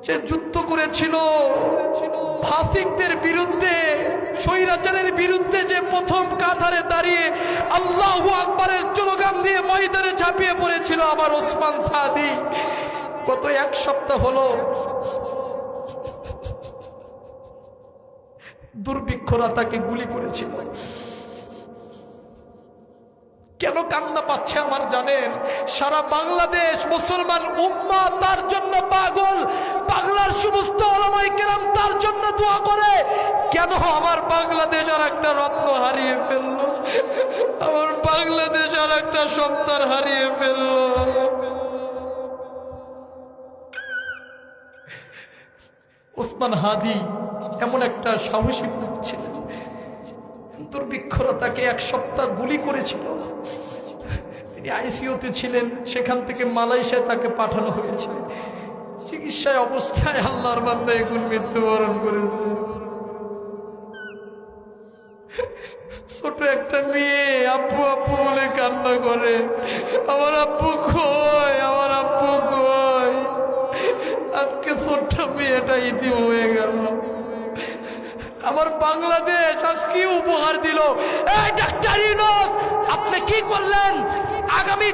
সে যুদ্ধ করেছিল ফাসিকদের বিরুদ্ধে, স্বৈরাচারের বিরুদ্ধে, যে প্রথম কাতারে দাঁড়িয়ে আল্লাহু আকবারের স্লোগান দিয়ে ময়দানে ঝাঁপিয়ে পড়েছিল আমার ওসমান সাদি। গত এক সপ্তাহ হলো দুর্ভিক্ষরা তাকে গুলি করেছিল। কেন কান্না পাচ্ছে আমার জানেন? সারা বাংলাদেশ মুসলমান উম্মাহ তার জন্য পাগল, বাংলার সমস্ত উলামায়ে কেরাম তার জন্য দোয়া করে। কেন আমার বাংলাদেশ আর একটা রত্ন হারিয়ে ফেললো, আমার বাংলাদেশ আর একটা সন্তান হারিয়ে ফেললো। ওসমান হাদি এমন একটা সাহসী লোক ছিলেন। দুর্ভিক্ষরা তাকে এক সপ্তাহ গুলি করেছিল। তিনি আইসিইউতে ছিলেন, সেখান থেকে মালয়েশিয়ায় তাকে পাঠানো হয়েছে। চিকিৎসায় অবস্থায় আল্লাহর বান্দা এখন মৃত্যুবরণ করেছে। ছোট একটা মেয়ে আব্বু আব্বু বলে কান্না করে, আমার আব্বু কই, আমার আব্বু কই। আজকে ছোট্ট মেয়েটা ইতিম হয়ে গেল। আমার বাংলাদেশ আজকে উপহার দিল। এই ডাক্তার ইউনূস, আপনি কি করলেন? আগামী